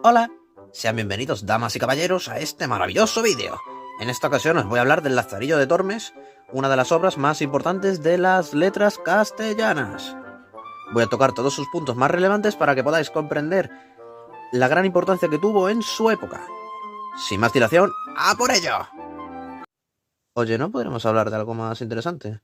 Hola, sean bienvenidos damas y caballeros a este maravilloso vídeo. En esta ocasión os voy a hablar del Lazarillo de Tormes, una de las obras más importantes de las letras castellanas. Voy a tocar todos sus puntos más relevantes para que podáis comprender la gran importancia que tuvo en su época. Sin más dilación, ¡a por ello! Oye, ¿no podremos hablar de algo más interesante?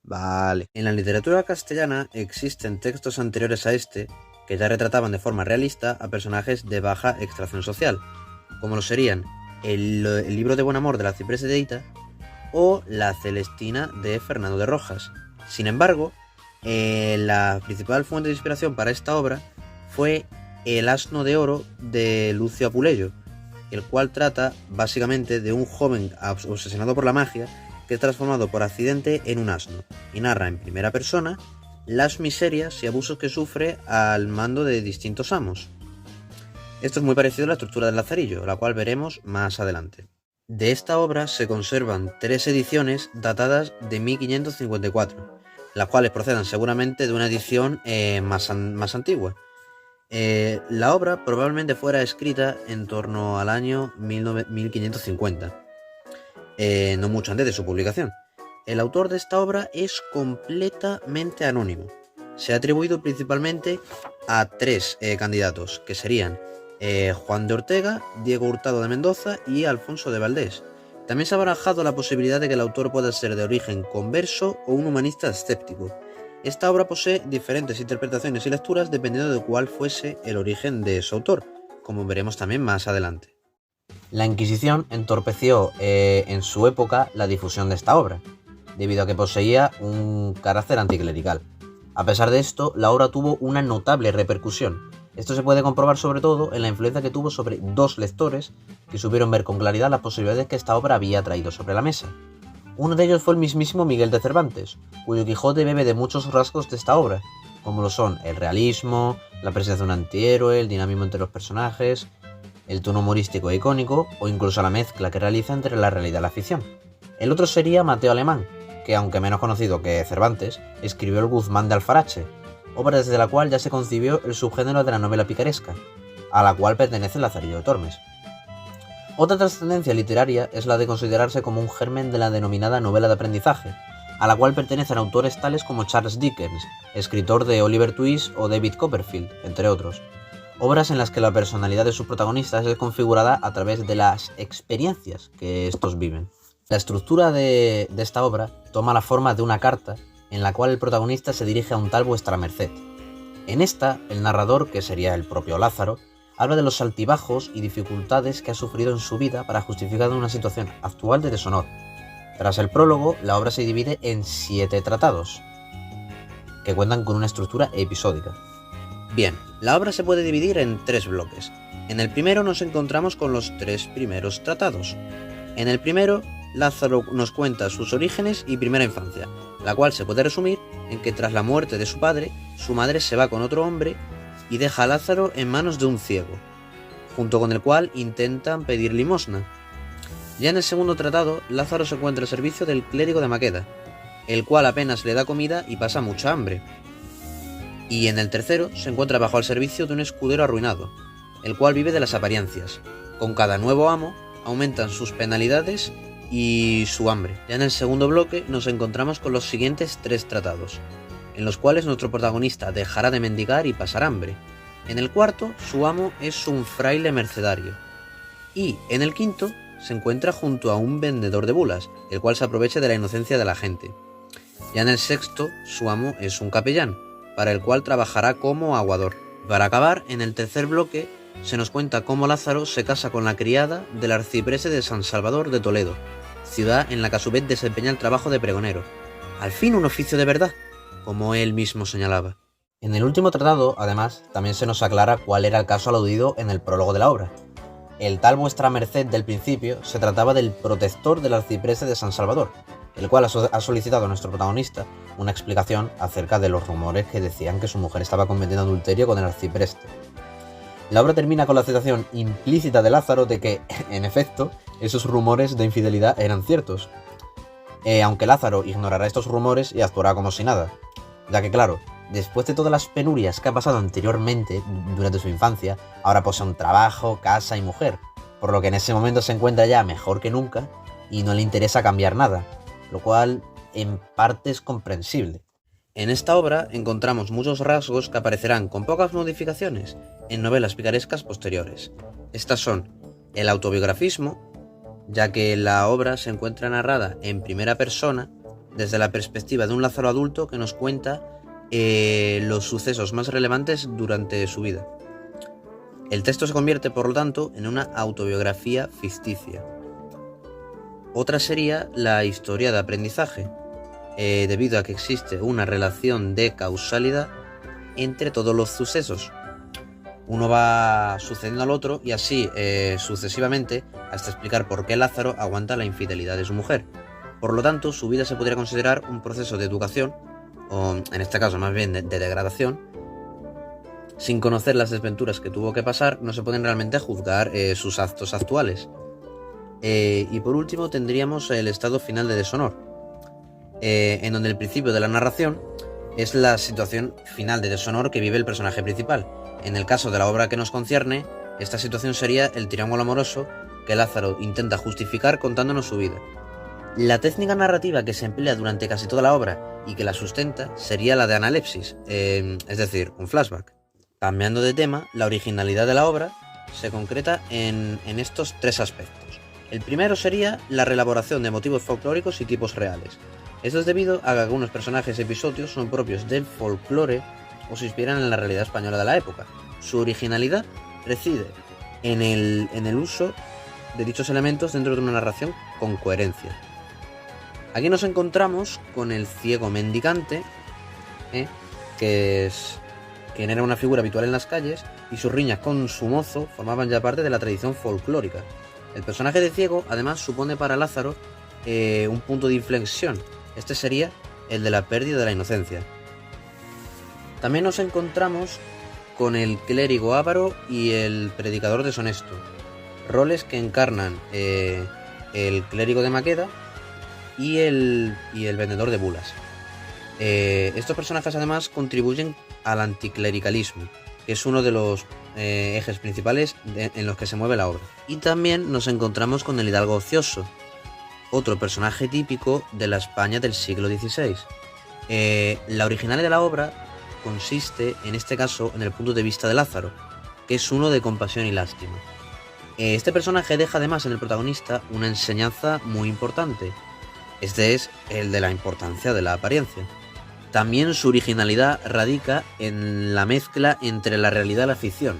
Vale. En la literatura castellana existen textos anteriores a este que ya retrataban de forma realista a personajes de baja extracción social, como lo serían el libro de Buen Amor de la Ciprés de Hita o la Celestina de Fernando de Rojas. Sin embargo, la principal fuente de inspiración para esta obra fue El asno de oro de Lucio Apuleyo, el cual trata básicamente de un joven obsesionado por la magia que es transformado por accidente en un asno y narra en primera persona las miserias y abusos que sufre al mando de distintos amos. Esto es muy parecido a la estructura del Lazarillo, la cual veremos más adelante. De esta obra se conservan 3 ediciones datadas de 1554, las cuales proceden seguramente de una edición más antigua. La obra probablemente fuera escrita en torno al año 1550, no mucho antes de su publicación. El autor de esta obra es completamente anónimo. Se ha atribuido principalmente a 3 candidatos, que serían Juan de Ortega, Diego Hurtado de Mendoza y Alfonso de Valdés. También se ha barajado la posibilidad de que el autor pueda ser de origen converso o un humanista escéptico. Esta obra posee diferentes interpretaciones y lecturas dependiendo de cuál fuese el origen de su autor, como veremos también más adelante. La Inquisición entorpeció en su época la difusión de esta obra, debido a que poseía un carácter anticlerical. A pesar de esto, la obra tuvo una notable repercusión. Esto se puede comprobar sobre todo en la influencia que tuvo sobre 2 lectores que supieron ver con claridad las posibilidades que esta obra había traído sobre la mesa. Uno de ellos fue el mismísimo Miguel de Cervantes, cuyo Quijote bebe de muchos rasgos de esta obra, como lo son el realismo, la presencia de un antihéroe, el dinamismo entre los personajes, el tono humorístico e icónico, o incluso la mezcla que realiza entre la realidad y la ficción. El otro sería Mateo Alemán, que aunque menos conocido que Cervantes, escribió el Guzmán de Alfarache, obra desde la cual ya se concibió el subgénero de la novela picaresca, a la cual pertenece el Lazarillo de Tormes. Otra trascendencia literaria es la de considerarse como un germen de la denominada novela de aprendizaje, a la cual pertenecen autores tales como Charles Dickens, escritor de Oliver Twist o David Copperfield, entre otros. Obras en las que la personalidad de sus protagonistas es configurada a través de las experiencias que estos viven. La estructura de esta obra toma la forma de una carta en la cual el protagonista se dirige a un tal Vuestra Merced. En esta, el narrador, que sería el propio Lázaro, habla de los altibajos y dificultades que ha sufrido en su vida para justificar una situación actual de deshonor. Tras el prólogo, la obra se divide en 7 tratados, que cuentan con una estructura episódica. Bien, la obra se puede dividir en 3 bloques. En el primero nos encontramos con los 3 primeros tratados. En el primero, Lázaro nos cuenta sus orígenes y primera infancia, la cual se puede resumir en que tras la muerte de su padre, su madre se va con otro hombre y deja a Lázaro en manos de un ciego, junto con el cual intentan pedir limosna. Ya en el segundo tratado, Lázaro se encuentra al servicio del clérigo de Maqueda, el cual apenas le da comida y pasa mucha hambre. Y en el tercero, se encuentra bajo el servicio de un escudero arruinado, el cual vive de las apariencias. Con cada nuevo amo, aumentan sus penalidades y su hambre. Ya en el segundo bloque nos encontramos con los siguientes 3 tratados, en los cuales nuestro protagonista dejará de mendigar y pasar hambre. En el cuarto, su amo es un fraile mercedario. Y en el quinto, se encuentra junto a un vendedor de bulas, el cual se aprovecha de la inocencia de la gente. Ya en el sexto, su amo es un capellán, para el cual trabajará como aguador. Para acabar, en el tercer bloque, se nos cuenta cómo Lázaro se casa con la criada del arcipreste de San Salvador de Toledo, ciudad en la que a su vez desempeña el trabajo de pregonero. Al fin un oficio de verdad, como él mismo señalaba. En el último tratado, además, también se nos aclara cuál era el caso aludido en el prólogo de la obra. El tal Vuestra Merced del principio se trataba del protector del arcipreste de San Salvador, el cual ha solicitado a nuestro protagonista una explicación acerca de los rumores que decían que su mujer estaba cometiendo adulterio con el arcipreste. La obra termina con la aceptación implícita de Lázaro de que, en efecto, esos rumores de infidelidad eran ciertos, aunque Lázaro ignorará estos rumores y actuará como si nada, ya que claro, después de todas las penurias que ha pasado anteriormente durante su infancia, ahora posee un trabajo, casa y mujer, por lo que en ese momento se encuentra ya mejor que nunca y no le interesa cambiar nada, lo cual en parte es comprensible. En esta obra encontramos muchos rasgos que aparecerán con pocas modificaciones en novelas picarescas posteriores. Estas son el autobiografismo, ya que la obra se encuentra narrada en primera persona desde la perspectiva de un Lázaro adulto que nos cuenta los sucesos más relevantes durante su vida. El texto se convierte, por lo tanto, en una autobiografía ficticia. Otra sería la historia de aprendizaje, debido a que existe una relación de causalidad entre todos los sucesos. Uno va sucediendo al otro y así sucesivamente hasta explicar por qué Lázaro aguanta la infidelidad de su mujer. Por lo tanto, su vida se podría considerar un proceso de educación, o en este caso más bien de degradación. Sin conocer las desventuras que tuvo que pasar, no se pueden realmente juzgar sus actos actuales. Y por último tendríamos el estado final de deshonor, en donde el principio de la narración es la situación final de deshonor que vive el personaje principal. En el caso de la obra que nos concierne, esta situación sería el triángulo amoroso que Lázaro intenta justificar contándonos su vida. La técnica narrativa que se emplea durante casi toda la obra y que la sustenta sería la de analepsis, es decir, un flashback. Cambiando de tema, la originalidad de la obra se concreta en estos tres aspectos. El primero sería la reelaboración de motivos folclóricos y tipos reales. Esto es debido a que algunos personajes y episodios son propios del folclore o se inspiran en la realidad española de la época. Su originalidad reside en el uso de dichos elementos dentro de una narración con coherencia. Aquí nos encontramos con el ciego mendicante, quien era una figura habitual en las calles, y sus riñas con su mozo formaban ya parte de la tradición folclórica. El personaje de ciego además supone para Lázaro un punto de inflexión. Este sería el de la pérdida de la inocencia. También nos encontramos con el clérigo avaro y el predicador deshonesto, roles que encarnan el clérigo de Maqueda y el vendedor de bulas. Estos personajes además contribuyen al anticlericalismo, que es uno de los ejes principales en los que se mueve la obra. Y también nos encontramos con el hidalgo ocioso, otro personaje típico de la España del siglo XVI. La originalidad de la obra consiste, en este caso, en el punto de vista de Lázaro, que es uno de compasión y lástima. Este personaje deja además en el protagonista una enseñanza muy importante. Este es el de la importancia de la apariencia. También su originalidad radica en la mezcla entre la realidad y la ficción.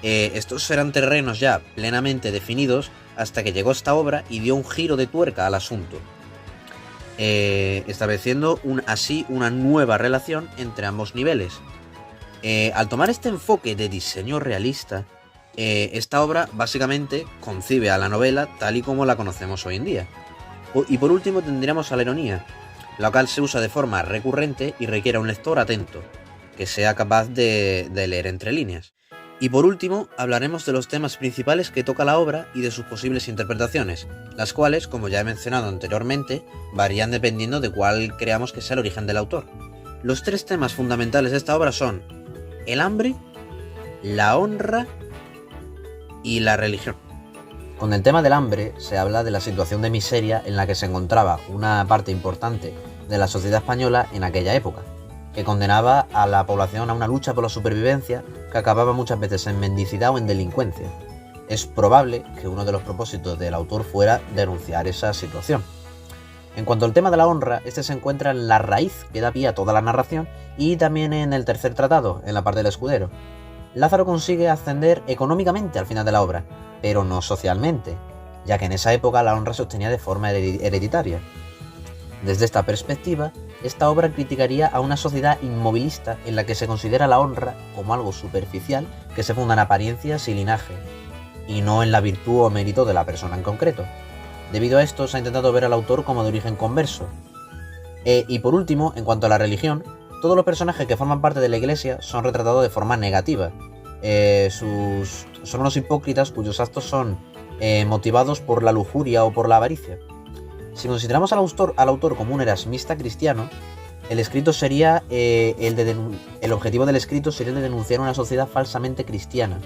Estos eran terrenos ya plenamente definidos hasta que llegó esta obra y dio un giro de tuerca al asunto, estableciendo así una nueva relación entre ambos niveles. Al tomar este enfoque de diseño realista, esta obra básicamente concibe a la novela tal y como la conocemos hoy en día. Y por último tendríamos a la ironía, la cual se usa de forma recurrente y requiere a un lector atento, que sea capaz de leer entre líneas. Y por último, hablaremos de los temas principales que toca la obra y de sus posibles interpretaciones, las cuales, como ya he mencionado anteriormente, varían dependiendo de cuál creamos que sea el origen del autor. Los tres temas fundamentales de esta obra son el hambre, la honra y la religión. Con el tema del hambre se habla de la situación de miseria en la que se encontraba una parte importante de la sociedad española en aquella época, que condenaba a la población a una lucha por la supervivencia que acababa muchas veces en mendicidad o en delincuencia. Es probable que uno de los propósitos del autor fuera denunciar esa situación. En cuanto al tema de la honra, este se encuentra en la raíz que da pie a toda la narración y también en el tercer tratado, en la parte del escudero. Lázaro consigue ascender económicamente al final de la obra, pero no socialmente, ya que en esa época la honra se obtenía de forma hereditaria. Desde esta perspectiva, esta obra criticaría a una sociedad inmovilista en la que se considera la honra como algo superficial que se funda en apariencias y linaje, y no en la virtud o mérito de la persona en concreto. Debido a esto, se ha intentado ver al autor como de origen converso. Y por último, en cuanto a la religión, todos los personajes que forman parte de la iglesia son retratados de forma negativa. Son unos hipócritas cuyos actos son motivados por la lujuria o por la avaricia. Si consideramos al autor como un erasmista cristiano, El escrito sería el objetivo del escrito sería el de denunciar una sociedad falsamente cristiana,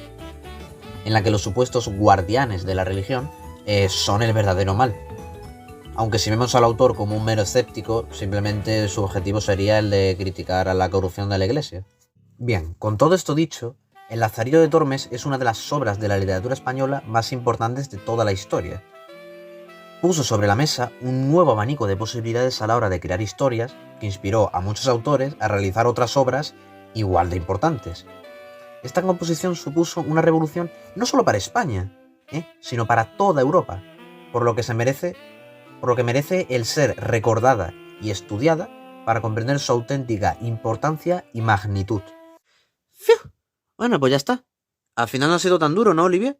en la que los supuestos guardianes de la religión son el verdadero mal. Aunque si vemos al autor como un mero escéptico, simplemente su objetivo sería el de criticar a la corrupción de la Iglesia. Bien, con todo esto dicho, El Lazarillo de Tormes es una de las obras de la literatura española más importantes de toda la historia. Puso sobre la mesa un nuevo abanico de posibilidades a la hora de crear historias que inspiró a muchos autores a realizar otras obras igual de importantes. Esta composición supuso una revolución no solo para España, sino para toda Europa, por lo que merece el ser recordada y estudiada para comprender su auténtica importancia y magnitud. ¡Fiu! Bueno, pues ya está. Al final no ha sido tan duro, ¿no, Olivia?